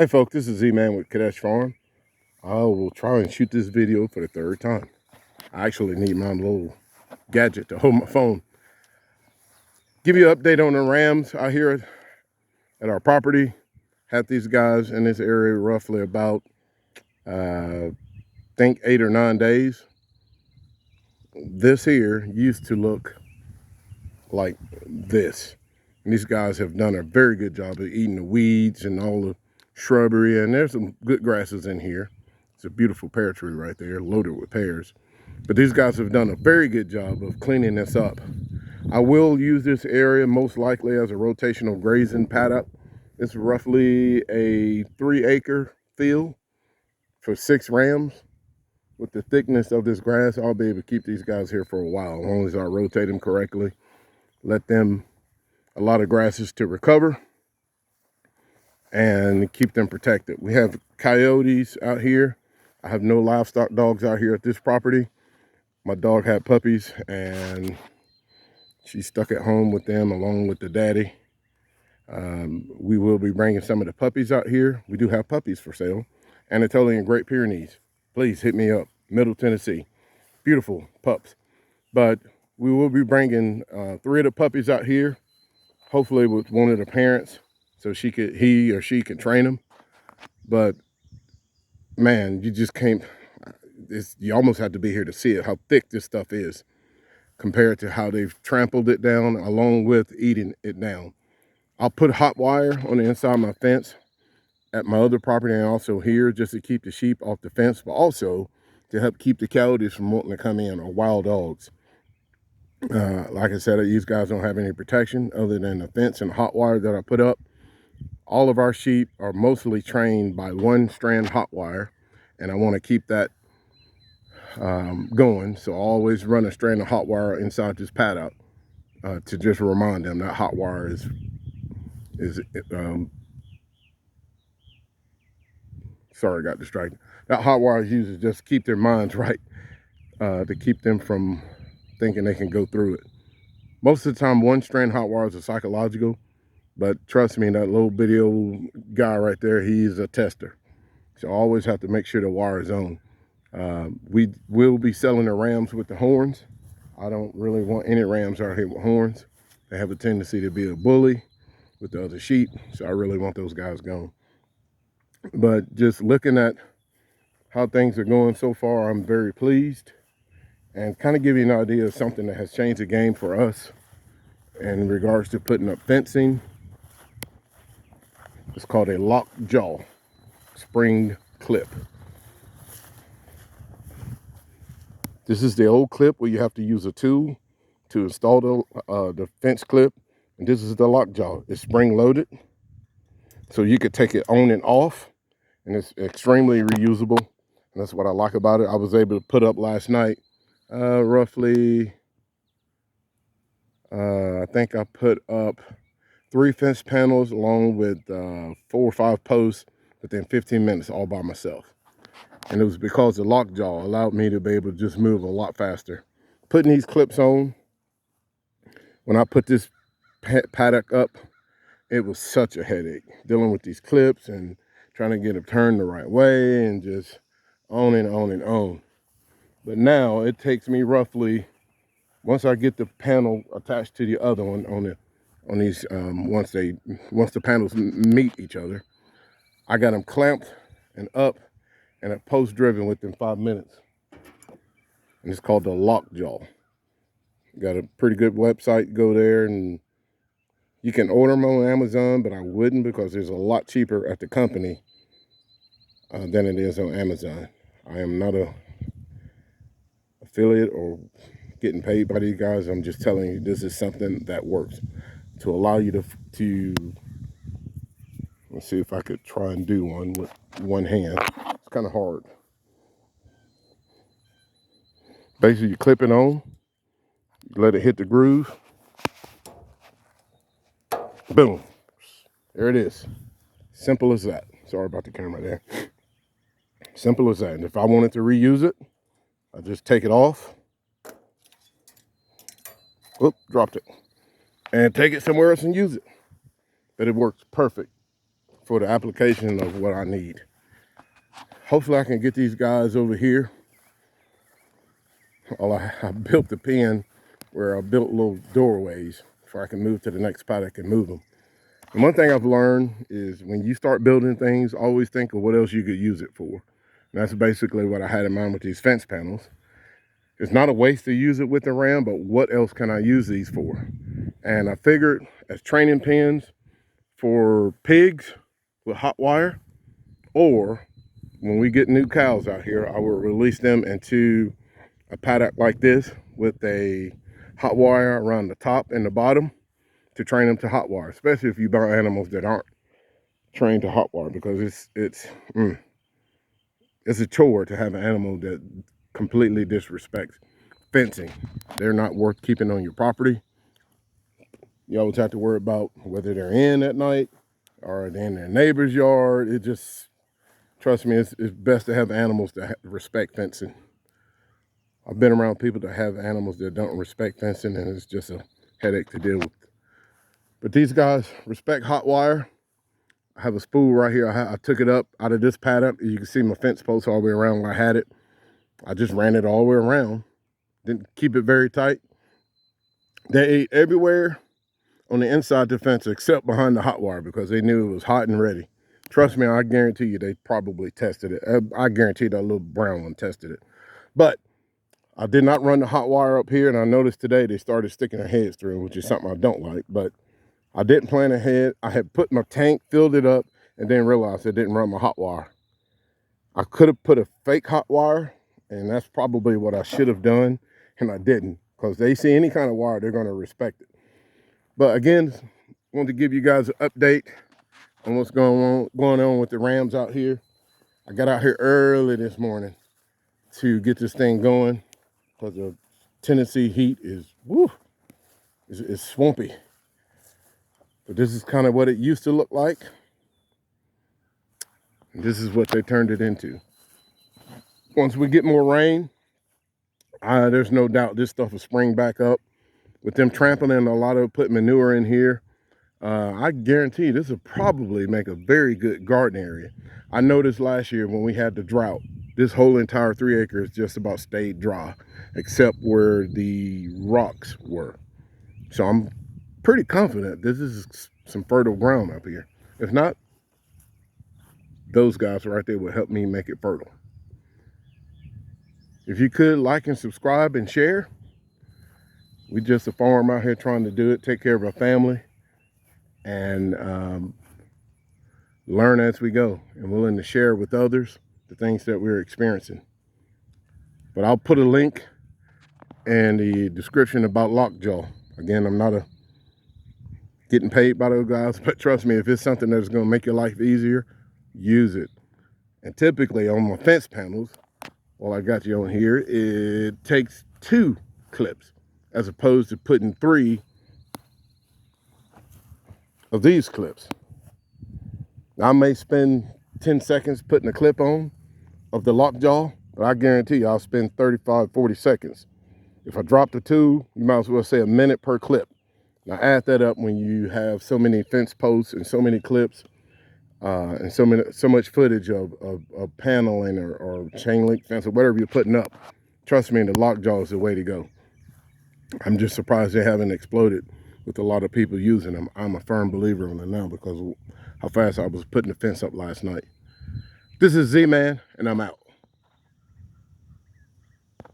Hey folks, this is Z-Man with Kadesh Farm. I will try and shoot this video for the third time. I actually need my little gadget to hold my phone. Give you an update on the rams out here at our property. Had these guys in this area roughly about, I think 8 or 9 days. This here used to look like this. And these guys have done a very good job of eating the weeds and all the shrubbery, and there's some good grasses in here. It's a beautiful pear tree right there, loaded with pears. But these guys have done a very good job of cleaning this up. I will use this area most likely as a rotational grazing paddock. It's roughly a 3-acre field for 6 rams. With the thickness of this grass, I'll be able to keep these guys here for a while, as long as I rotate them correctly. Let them a lot of grasses to recover and keep them protected. We have coyotes out here. I have no livestock dogs out here at this property. My dog had puppies and she's stuck at home with them along with the daddy. We will be bringing some of the puppies out here. We do have puppies for sale. Anatolian Great Pyrenees. Please hit me up. Middle Tennessee. Beautiful pups. But we will be bringing 3 of the puppies out here. Hopefully with one of the parents, so he or she can train them. But man, you just can't. You almost have to be here to see it, how thick this stuff is compared to how they've trampled it down along with eating it down. I'll put hot wire on the inside of my fence at my other property and also here, just to keep the sheep off the fence, but also to help keep the coyotes from wanting to come in, or wild dogs. Like I said, these guys don't have any protection other than the fence and hot wire that I put up. All of our sheep are mostly trained by 1-strand hot wire, and I want to keep that going. So I always run a strand of hot wire inside this paddock to just remind them that hot wire is sorry, I got distracted. That hot wire is used to just keep their minds right, to keep them from thinking they can go through it. Most of the time, 1-strand hot wires are psychological, but trust me, that little bitty old guy right there, he's a tester. So I always have to make sure the wire is on. We will be selling the rams with the horns. I don't really want any rams out here with horns. They have a tendency to be a bully with the other sheep, so I really want those guys gone. But just looking at how things are going so far, I'm very pleased. And kind of give you an idea of something that has changed the game for us in regards to putting up fencing. It's called a Lockjawz spring clip. This is the old clip where you have to use a tool to install the fence clip. And this is the Lockjawz. It's spring loaded, so you could take it on and off, and it's extremely reusable. And that's what I like about it. I was able to put up last night roughly, I think I put up 3 fence panels along with 4 or 5 posts within 15 minutes all by myself. And it was because the Lockjawz allowed me to be able to just move a lot faster. Putting these clips on, when I put this paddock up, it was such a headache dealing with these clips and trying to get them turned the right way and just on and on and on. But now it takes me roughly, once I get the panel attached to the other one on these, once the panels meet each other, I got them clamped and up and a post driven within 5 minutes. And it's called the Lockjawz. Got a pretty good website. Go there and you can order them on Amazon, but I wouldn't, because there's a lot cheaper at the company than it is on Amazon. I am not a affiliate or getting paid by these guys. I'm just telling you, this is something that works to allow you to let's see if I could try and do one with one hand. It's kind of hard. Basically, you clip it on, you let it hit the groove, boom, there it is. Simple as that. Sorry about the camera there. Simple as that. And if I wanted to reuse it, I just take it off. Oop, dropped it. And take it somewhere else and use it. But it works perfect for the application of what I need. Hopefully I can get these guys over here. I built the pen where I built little doorways so I can move to the next paddock and move them. And one thing I've learned is when you start building things, always think of what else you could use it for. And that's basically what I had in mind with these fence panels. It's not a waste to use it with the ram, but what else can I use these for? And I figured as training pens for pigs with hot wire, or when we get new cows out here, I will release them into a paddock like this with a hot wire around the top and the bottom to train them to hot wire, especially if you buy animals that aren't trained to hot wire, because it's a chore to have an animal that completely disrespects fencing. They're not worth keeping on your property. You always have to worry about whether they're in at night or they're in their neighbor's yard. It just, trust me, it's best to have animals that respect fencing. I've been around people that have animals that don't respect fencing, and it's just a headache to deal with. But these guys respect hot wire. I have a spool right here. I took it up out of this paddock. You can see my fence post all the way around where I had it. I just ran it all the way around. Didn't keep it very tight. They ate everywhere on the inside of the fence except behind the hot wire because they knew it was hot and ready. Trust me, I guarantee you they probably tested it. I guarantee that little brown one tested it. But I did not run the hot wire up here, and I noticed today they started sticking their heads through, which is something I don't like. But I didn't plan ahead. I had put my tank, filled it up, and then realized I didn't run my hot wire. I could have put a fake hot wire, and that's probably what I should have done, and I didn't, because they see any kind of wire, they're going to respect it. But again, I wanted to give you guys an update on what's going on with the rams out here. I got out here early this morning to get this thing going because the Tennessee heat is, woo, it's swampy. But this is kind of what it used to look like. And this is what they turned it into. Once we get more rain, there's no doubt this stuff will spring back up. With them trampling a lot of putting manure in here, I guarantee this will probably make a very good garden area. I noticed last year when we had the drought, this whole entire 3 acres just about stayed dry, except where the rocks were. So I'm pretty confident this is some fertile ground up here. If not, those guys right there will help me make it fertile. If you could like and subscribe and share. We just a farm out here trying to do it, take care of our family, and learn as we go, and willing to share with others the things that we're experiencing. But I'll put a link in the description about Lockjawz. Again, I'm not getting paid by those guys, but trust me, if it's something that's going to make your life easier, use it. And typically on my fence panels, while I got you on here, it takes 2 clips as opposed to putting 3 of these clips. Now, I may spend 10 seconds putting a clip on of the Lockjawz, but I guarantee you I'll spend 35, 40 seconds. If I drop the 2, you might as well say a minute per clip. Now add that up when you have so many fence posts and so many clips and so much footage of paneling or chain link fence or whatever you're putting up. Trust me, the Lockjawz is the way to go. I'm just surprised they haven't exploded with a lot of people using them. I'm a firm believer in them now because of how fast I was putting the fence up last night. This is Z-Man, and I'm out.